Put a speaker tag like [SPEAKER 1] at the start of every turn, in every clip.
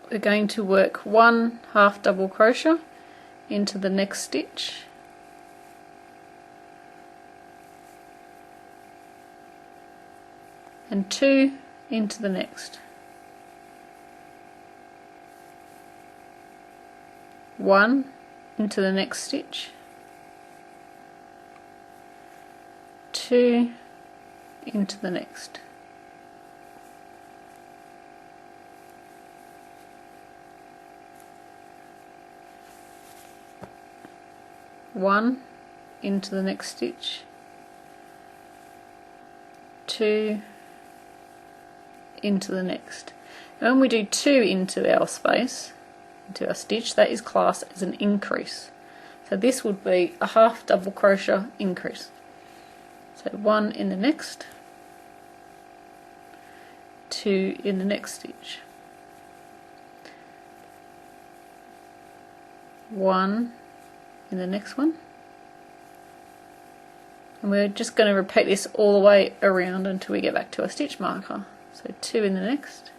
[SPEAKER 1] we're going to work 1 half double crochet into the next stitch, and 2 into the next, 1 into the next stitch, 2 into the next, 1 into the next stitch, 2 into the next. And when we do 2 into our space, into our stitch, that is classed as an increase. So this would be a half double crochet increase. So 1 in the next, 2 in the next stitch, 1 in the next one, and we're just going to repeat this all the way around until we get back to our stitch marker. So 2 in the next,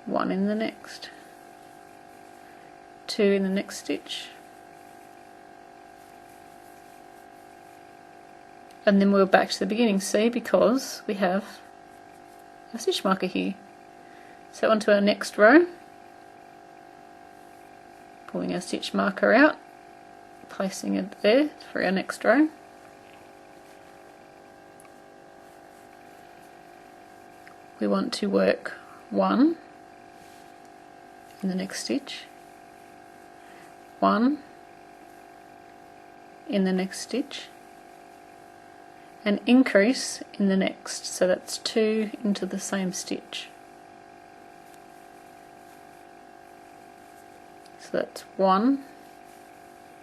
[SPEAKER 1] 1 in the next, 2 in the next stitch, and then we're back to the beginning, see, because we have a stitch marker here. So onto our next row, pulling our stitch marker out, placing it there for our next row. We want to work 1 in the next stitch, 1 in the next stitch, and increase in the next, so that's 2 into the same stitch. So that's 1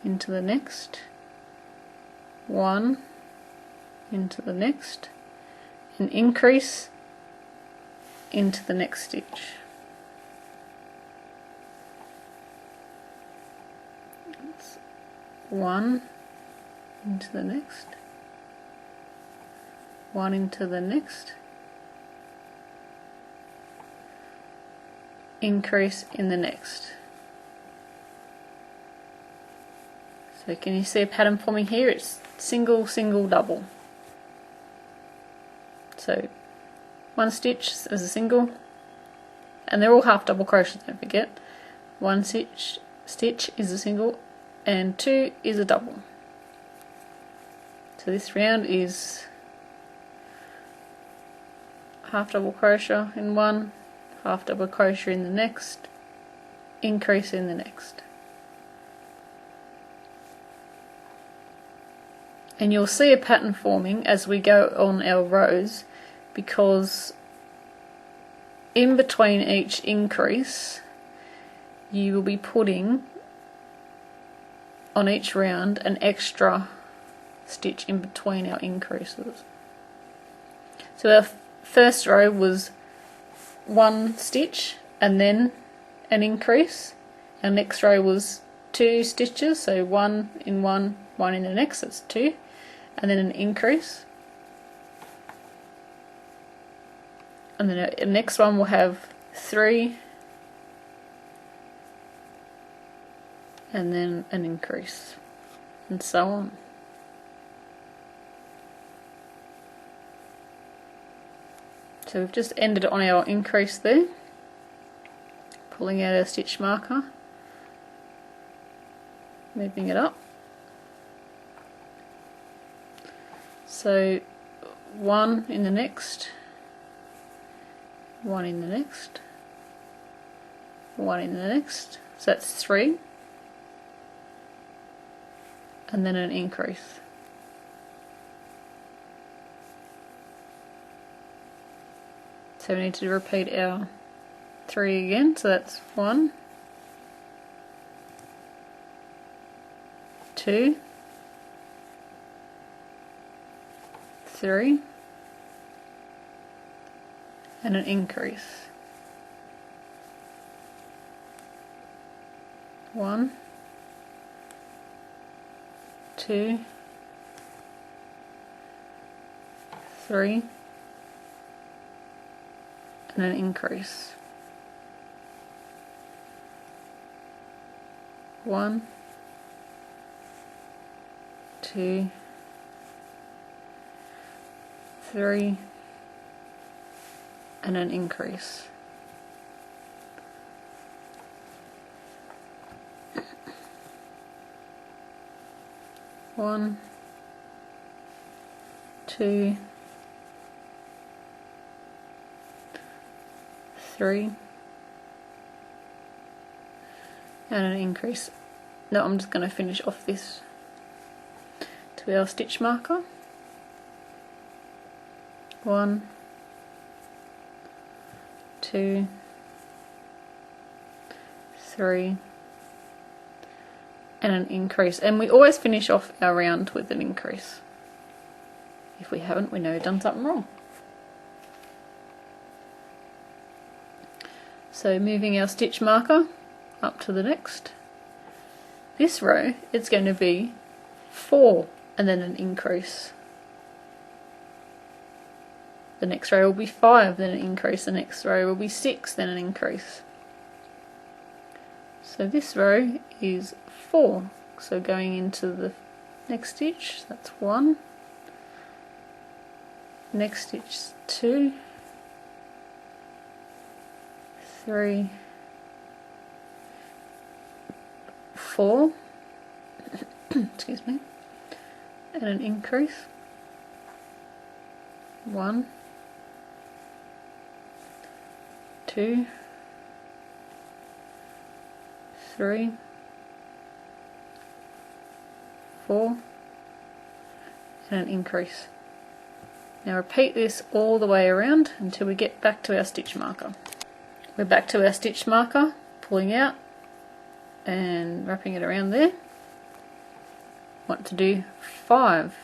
[SPEAKER 1] into the next, 1 into the next, and increase into the next stitch. That's 1 into the next, 1 into the next, increase in the next. So can you see a pattern forming here? It's single, single, double. So 1 stitch as a single, and they're all half double crochets, don't forget. 1 stitch is a single, and 2 is a double. So this round is half double crochet in one, half double crochet in the next, increase in the next. And you'll see a pattern forming as we go on our rows, because in between each increase you will be putting on each round an extra stitch in between our increases. So our first row was 1 stitch and then an increase. Our next row was 2 stitches, so 1 in one, 1 in the next, that's 2, and then an increase. And then the next one will have 3 and then an increase, and so on. So we've just ended on our increase there, pulling out our stitch marker, moving it up. So 1 in the next, 1 in the next, 1 in the next, so that's 3, and then an increase. So we need to repeat our 3 again, so that's 1, 2, 3, and an increase. 1, 2, 3, and an increase. 1, 2, 3, and an increase. One, 2, 3, and an increase. Now I'm just going to finish off this to our stitch marker. 1, 2, 3, and an increase. And we always finish off our round with an increase. If we haven't, we know we've done something wrong. So moving our stitch marker up to the next. This row, it's going to be 4 and then an increase. The next row will be 5, then an increase. The next row will be 6, then an increase. So this row is 4. So going into the next stitch, that's 1. Next stitch 2, 3, 4, excuse me, and an increase. 1, 2, 3, 4, and an increase. Now repeat this all the way around until we get back to our stitch marker. We're back to our stitch marker, pulling out and wrapping it around there. Want to do 5.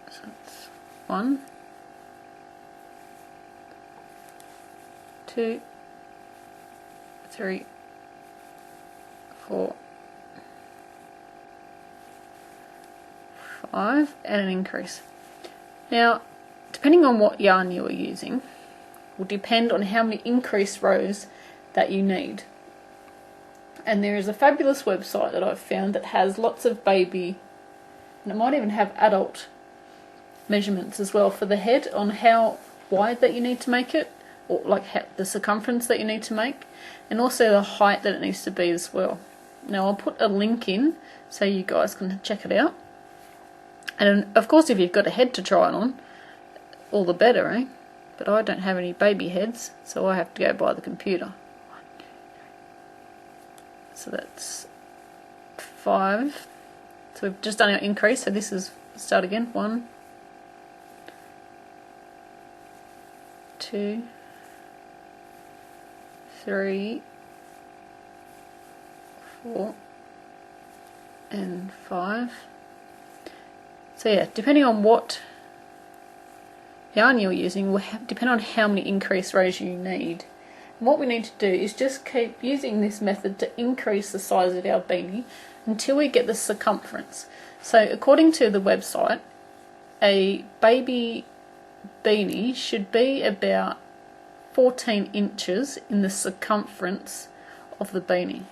[SPEAKER 1] So that's 1, 2, 3, 4, 5, and an increase. Now, depending on what yarn you are using, will depend on how many increase rows that you need. And there is a fabulous website that I've found that has lots of baby, and it might even have adult measurements as well for the head, on how wide that you need to make it, or like the circumference that you need to make, and also the height that it needs to be as well. Now I'll put a link in so you guys can check it out. And of course, if you've got a head to try it on, all the better, eh? But I don't have any baby heads, so I have to go by the computer. So that's 5. So we've just done our increase, so this is, start again, 1, 2, 3, 4, and 5. So yeah, depending on what yarn you're using will depend on how many increase rows you need. And what we need to do is just keep using this method to increase the size of our beanie until we get the circumference. So according to the website, a baby beanie should be about 14 inches in the circumference of the beanie.